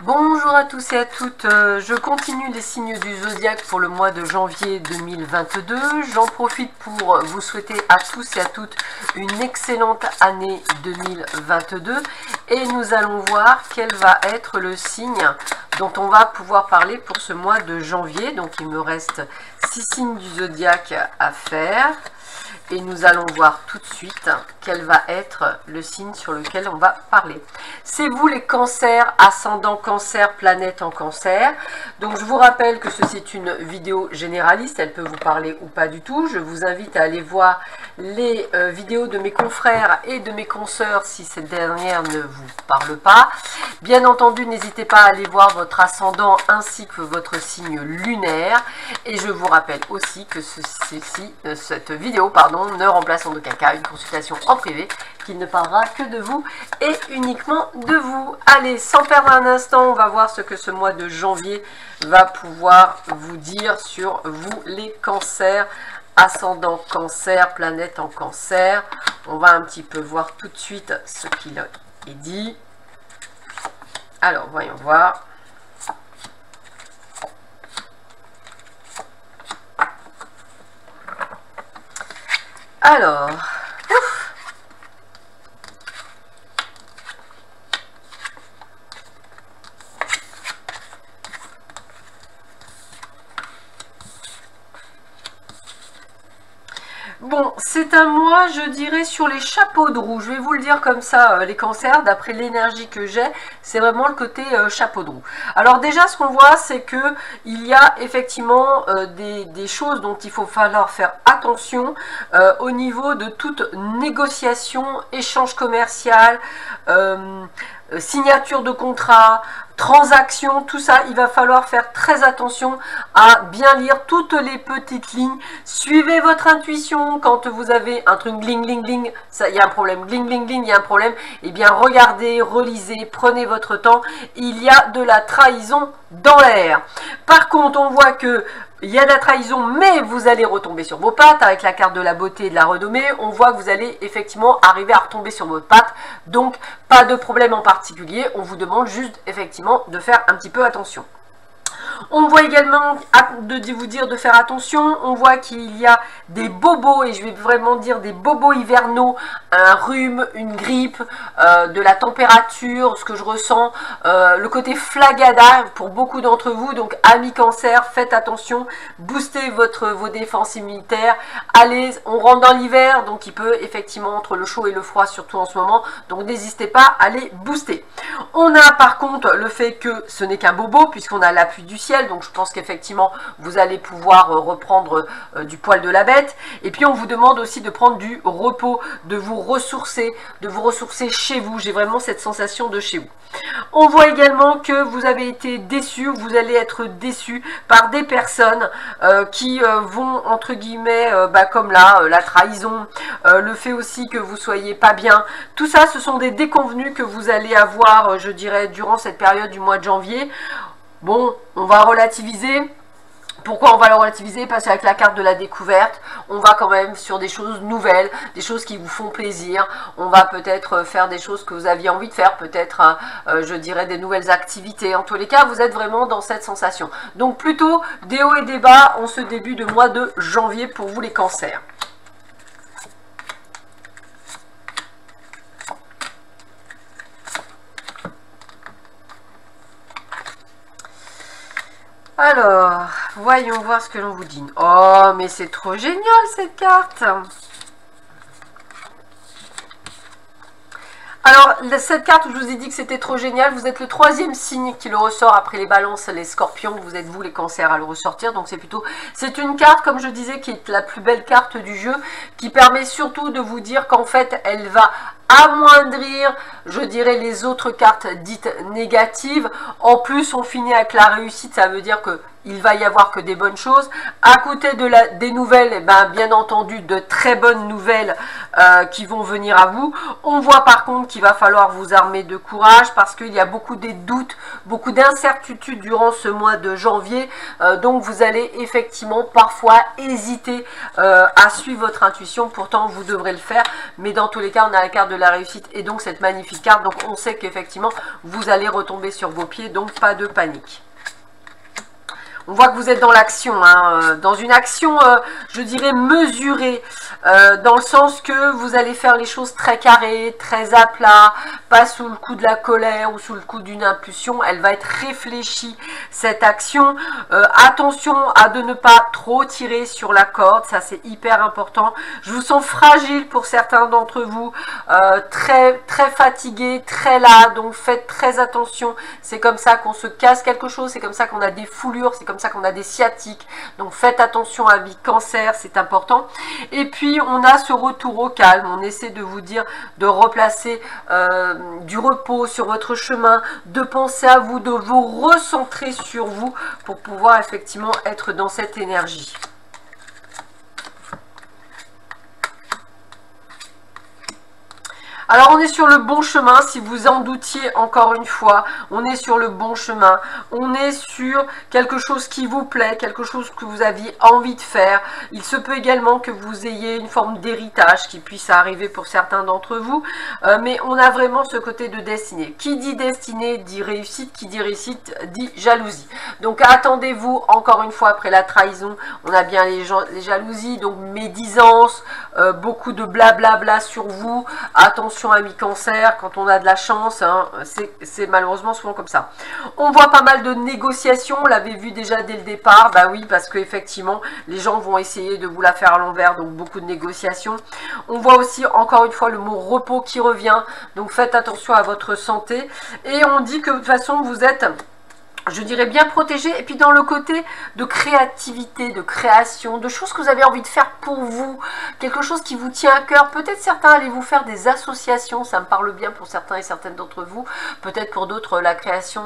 Bonjour à tous et à toutes, je continue les signes du zodiaque pour le mois de janvier 2022. J'en profite pour vous souhaiter à tous et à toutes une excellente année 2022 et nous allons voir quel va être le signe dont on va pouvoir parler pour ce mois de janvier. Donc il me reste 6 signes du zodiaque à faire. Et nous allons voir tout de suite quel va être le signe sur lequel on va parler. C'est vous les cancers, ascendant cancer, planète en cancer. Donc je vous rappelle que ceci est une vidéo généraliste, elle peut vous parler ou pas du tout. Je vous invite à aller voir les vidéos de mes confrères et de mes consoeurs si cette dernière ne vous parle pas. Bien entendu, n'hésitez pas à aller voir votre ascendant ainsi que votre signe lunaire. Et je vous rappelle aussi que cette vidéo, ne remplace en aucun cas une consultation en privé, qu'il ne parlera que de vous et uniquement de vous. Allez, sans perdre un instant, on va voir ce que ce mois de janvier va pouvoir vous dire sur vous les cancers, ascendant cancer, planète en cancer. On va un petit peu voir tout de suite ce qu'il est dit. Alors, voyons voir. Alors, bon, c'est un mois, je dirais, sur les chapeaux de roue. Je vais vous le dire comme ça, les cancers, d'après l'énergie que j'ai, c'est vraiment le côté chapeau de roue. Alors déjà, ce qu'on voit, c'est que il y a effectivement des choses dont il faut falloir faire attention au niveau de toute négociation, échange commercial, signature de contrat, transaction, tout ça, il va falloir faire très attention à bien lire toutes les petites lignes. Suivez votre intuition quand vous avez un truc gling gling gling, il y a un problème, gling gling gling, il y a un problème, et bien regardez, relisez, prenez votre temps, il y a de la trahison dans l'air. Par contre, on voit que il y a de la trahison, mais vous allez retomber sur vos pattes avec la carte de la beauté et de la renommée. On voit que vous allez effectivement arriver à retomber sur vos pattes. Donc, pas de problème en particulier. On vous demande juste effectivement de faire un petit peu attention. On voit également de vous dire de faire attention, on voit qu'il y a des bobos, et je vais vraiment dire des bobos hivernaux, un rhume, une grippe, de la température, ce que je ressens, le côté flagada pour beaucoup d'entre vous. Donc amis cancer, faites attention, boostez vos défenses immunitaires. Allez, on rentre dans l'hiver, donc il peut effectivement entre le chaud et le froid, surtout en ce moment, donc n'hésitez pas à les booster. On a par contre le fait que ce n'est qu'un bobo, puisqu'on a l'appui du ciel, donc je pense qu'effectivement vous allez pouvoir reprendre du poil de la bête. Et puis on vous demande aussi de prendre du repos, de vous ressourcer chez vous. J'ai vraiment cette sensation de chez vous. On voit également que vous avez été déçus, vous allez être déçus par des personnes qui vont entre guillemets, comme là, la trahison, le fait aussi que vous soyez pas bien. Tout ça, ce sont des déconvenus que vous allez avoir, je dirais, durant cette période du mois de janvier. Bon, on va relativiser. Pourquoi on va le relativiser? Parce qu'avec la carte de la découverte, on va quand même sur des choses nouvelles, des choses qui vous font plaisir. On va peut-être faire des choses que vous aviez envie de faire, peut-être, je dirais, des nouvelles activités. En tous les cas, vous êtes vraiment dans cette sensation. Donc plutôt des hauts et des bas en ce début de mois de janvier pour vous les cancers. Alors, voyons voir ce que l'on vous dit. Oh, mais c'est trop génial cette carte! Alors, cette carte, je vous ai dit que c'était trop génial. Vous êtes le troisième signe qui le ressort après les balances, les scorpions. Vous êtes vous, les cancers, à le ressortir. Donc, c'est une carte, comme je disais, qui est la plus belle carte du jeu, qui permet surtout de vous dire qu'en fait, elle va amoindrir, je dirais, les autres cartes dites négatives. En plus, on finit avec la réussite. Ça veut dire que il va y avoir que des bonnes choses. À côté de des nouvelles, eh ben, bien entendu, de très bonnes nouvelles qui vont venir à vous. On voit par contre qu'il va falloir vous armer de courage parce qu'il y a beaucoup de doutes, beaucoup d'incertitudes durant ce mois de janvier. Donc vous allez effectivement parfois hésiter à suivre votre intuition. Pourtant, vous devrez le faire. Mais dans tous les cas, on a la carte de la réussite et donc cette magnifique carte. Donc on sait qu'effectivement, vous allez retomber sur vos pieds. Donc pas de panique. On voit que vous êtes dans l'action, hein, dans une action, je dirais, mesurée, dans le sens que vous allez faire les choses très carrées, très à plat, pas sous le coup de la colère ou sous le coup d'une impulsion. Elle va être réfléchie, cette action. Attention à ne pas trop tirer sur la corde, ça c'est hyper important. Je vous sens fragile pour certains d'entre vous, très fatigué, très là, donc faites très attention. C'est comme ça qu'on se casse quelque chose, c'est comme ça qu'on a des foulures, c'est comme ça qu'on a des sciatiques, donc faites attention à vie cancer, c'est important. Et puis on a ce retour au calme, on essaie de vous dire de replacer du repos sur votre chemin, de penser à vous, de vous recentrer sur vous pour pouvoir effectivement être dans cette énergie. Alors on est sur le bon chemin, si vous en doutiez encore une fois, on est sur le bon chemin, on est sur quelque chose qui vous plaît, quelque chose que vous aviez envie de faire. Il se peut également que vous ayez une forme d'héritage qui puisse arriver pour certains d'entre vous, mais on a vraiment ce côté de destinée. Qui dit destinée dit réussite, qui dit réussite dit jalousie. Donc attendez-vous encore une fois après la trahison, on a bien les jalousies, donc médisance, beaucoup de blablabla sur vous, attention à mi-cancer, quand on a de la chance, hein, c'est malheureusement souvent comme ça. On voit pas mal de négociations, on l'avait vu déjà dès le départ, bah oui, parce qu'effectivement, les gens vont essayer de vous la faire à l'envers, donc beaucoup de négociations. On voit aussi, encore une fois, le mot repos qui revient, donc faites attention à votre santé. Et on dit que de toute façon, vous êtes, je dirais, bien protégé. Et puis dans le côté de créativité, de création, de choses que vous avez envie de faire pour vous, quelque chose qui vous tient à cœur. Peut-être certains allez vous faire des associations, ça me parle bien pour certains et certaines d'entre vous. Peut-être pour d'autres la création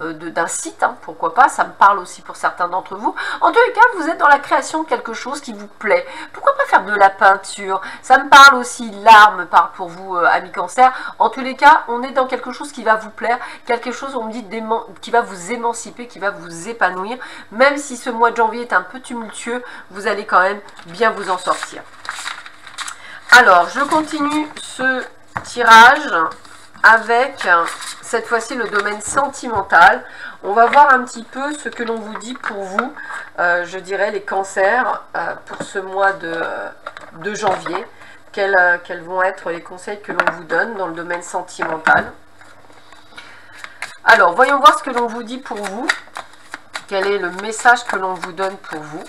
d'un site, hein, pourquoi pas, ça me parle aussi pour certains d'entre vous. En tous les cas, vous êtes dans la création de quelque chose qui vous plaît. Pourquoi pas faire de la peinture? Ça me parle aussi, l'art me parle pour vous, amis cancer. En tous les cas, on est dans quelque chose qui va vous plaire, quelque chose, on me dit, qui va vous émanciper, qui va vous épanouir. Même si ce mois de janvier est un peu tumultueux, vous allez quand même bien vous en sortir. Alors, je continue ce tirage avec cette fois-ci le domaine sentimental. On va voir un petit peu ce que l'on vous dit pour vous, je dirais les cancers, pour ce mois de janvier. Quels vont être les conseils que l'on vous donne dans le domaine sentimental. Alors, voyons voir ce que l'on vous dit pour vous. Quel est le message que l'on vous donne pour vous?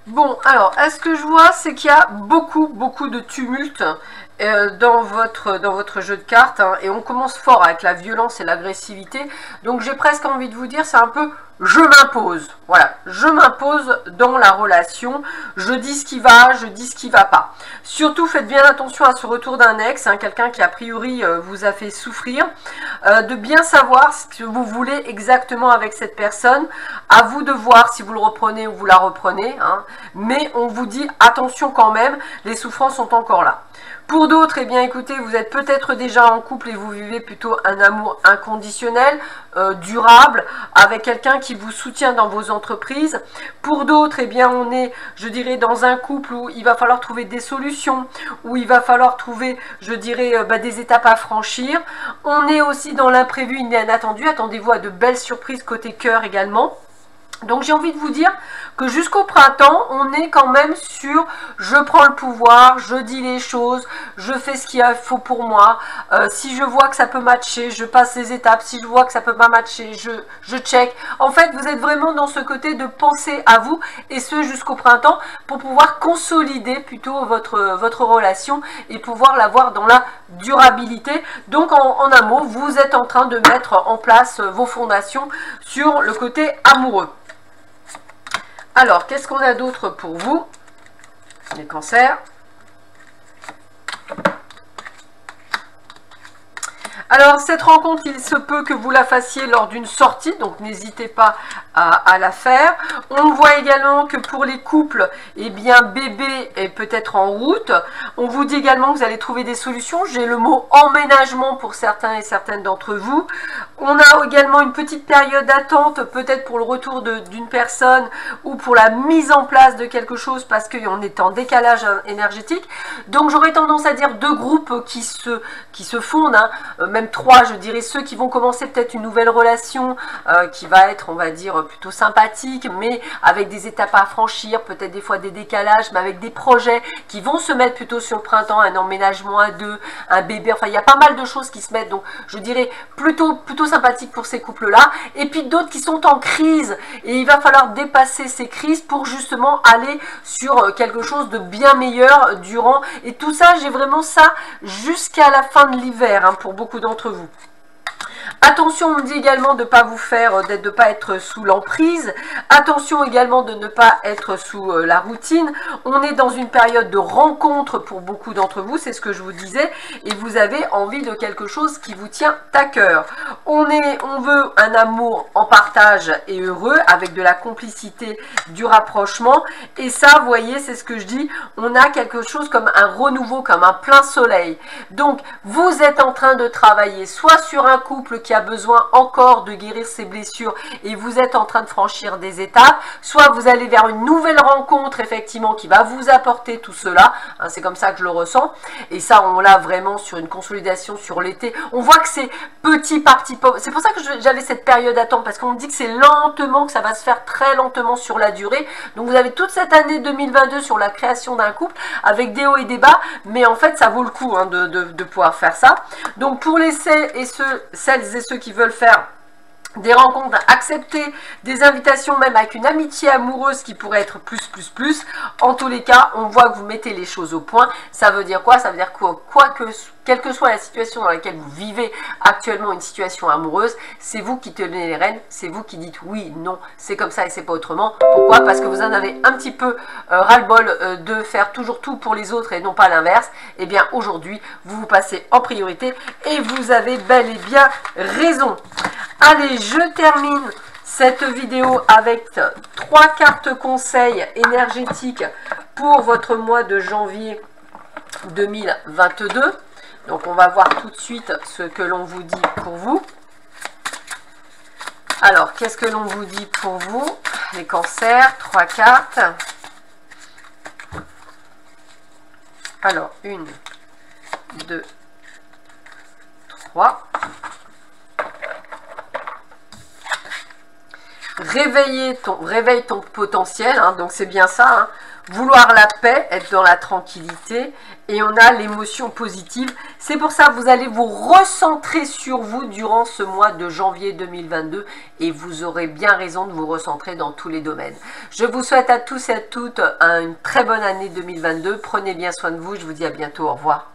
Bon, alors, est-ce que je vois, c'est qu'il y a beaucoup de tumulte dans votre jeu de cartes, hein, et on commence fort avec la violence et l'agressivité. Donc, j'ai presque envie de vous dire, c'est un peu je m'impose. Voilà, je m'impose dans la relation. Je dis ce qui va, je dis ce qui va pas. Surtout, faites bien attention à ce retour d'un ex, hein, quelqu'un qui a priori vous a fait souffrir. De bien savoir ce que vous voulez exactement avec cette personne. À vous de voir si vous le reprenez ou vous la reprenez, hein. Mais on vous dit attention quand même, les souffrances sont encore là. Pour d'autres, eh bien écoutez, vous êtes peut-être déjà en couple et vous vivez plutôt un amour inconditionnel, durable, avec quelqu'un qui vous soutient dans vos entreprises. Pour d'autres, eh bien on est, je dirais, dans un couple où il va falloir trouver des solutions, où il va falloir trouver, je dirais, des étapes à franchir. On est aussi dans l'imprévu, l'inattendu. Attendez-vous à de belles surprises côté cœur également. Donc j'ai envie de vous dire que jusqu'au printemps, on est quand même sur je prends le pouvoir, je dis les choses, je fais ce qu'il faut pour moi. Si je vois que ça peut matcher, je passe les étapes. Si je vois que ça peut pas matcher, je check. En fait, vous êtes vraiment dans ce côté de penser à vous, et ce jusqu'au printemps, pour pouvoir consolider plutôt votre relation et pouvoir l'avoir dans la durabilité. Donc en un mot, vous êtes en train de mettre en place vos fondations sur le côté amoureux. Alors, qu'est-ce qu'on a d'autre pour vous, les cancers? Alors, cette rencontre, il se peut que vous la fassiez lors d'une sortie, donc n'hésitez pas à la faire. On voit également que pour les couples, eh bien, bébé est peut-être en route. On vous dit également que vous allez trouver des solutions. J'ai le mot emménagement pour certains et certaines d'entre vous. On a également une petite période d'attente, peut-être pour le retour d'une personne ou pour la mise en place de quelque chose, parce qu'on est en décalage énergétique. Donc, j'aurais tendance à dire 2 groupes qui se fondent, hein, même 3, je dirais, ceux qui vont commencer peut-être une nouvelle relation qui va être, on va dire, plutôt sympathique, mais avec des étapes à franchir, peut-être des fois des décalages, mais avec des projets qui vont se mettre plutôt sur le printemps, un emménagement à 2, un bébé, enfin il y a pas mal de choses qui se mettent, donc je dirais plutôt sympathique pour ces couples-là, et puis d'autres qui sont en crise, et il va falloir dépasser ces crises pour justement aller sur quelque chose de bien meilleur durant, et tout ça, j'ai vraiment ça jusqu'à la fin de l'hiver, hein, pour beaucoup d'entre vous. Attention, on me dit également de ne pas vous faire, de ne pas être sous l'emprise. Attention également de ne pas être sous la routine. On est dans une période de rencontre pour beaucoup d'entre vous, c'est ce que je vous disais, et vous avez envie de quelque chose qui vous tient à cœur. On veut un amour en partage et heureux, avec de la complicité, du rapprochement, et ça, vous voyez, c'est ce que je dis, on a quelque chose comme un renouveau, comme un plein soleil. Donc, vous êtes en train de travailler soit sur un couple qui a besoin encore de guérir ses blessures et vous êtes en train de franchir des étapes, soit vous allez vers une nouvelle rencontre effectivement qui va vous apporter tout cela, hein, c'est comme ça que je le ressens, et ça on l'a vraiment sur une consolidation sur l'été. On voit que c'est petit par petit, c'est pour ça que j'avais cette période à temps, parce qu'on me dit que c'est lentement, que ça va se faire très lentement sur la durée. Donc vous avez toute cette année 2022 sur la création d'un couple avec des hauts et des bas, mais en fait ça vaut le coup, hein, de pouvoir faire ça. Donc pour les celles et ceux qui veulent faire des rencontres, accepter des invitations même avec une amitié amoureuse qui pourrait être plus. En tous les cas, on voit que vous mettez les choses au point. Ça veut dire quoi? Ça veut dire quelle que soit la situation dans laquelle vous vivez actuellement une situation amoureuse, c'est vous qui tenez les rênes, c'est vous qui dites oui, non, c'est comme ça et c'est pas autrement. Pourquoi? Parce que vous en avez un petit peu ras-le-bol de faire toujours tout pour les autres et non pas l'inverse. Et bien aujourd'hui, vous passez en priorité et vous avez bel et bien raison. Allez, je termine cette vidéo avec 3 cartes conseils énergétiques pour votre mois de janvier 2022. Donc, on va voir tout de suite ce que l'on vous dit pour vous. Alors, qu'est-ce que l'on vous dit pour vous, les cancers? 3 cartes. Alors, 1, 2, 3. Réveille ton potentiel, hein, donc c'est bien ça, hein. Vouloir la paix, être dans la tranquillité, et on a l'émotion positive. C'est pour ça que vous allez vous recentrer sur vous durant ce mois de janvier 2022 et vous aurez bien raison de vous recentrer dans tous les domaines. Je vous souhaite à tous et à toutes une très bonne année 2022. Prenez bien soin de vous, je vous dis à bientôt, au revoir.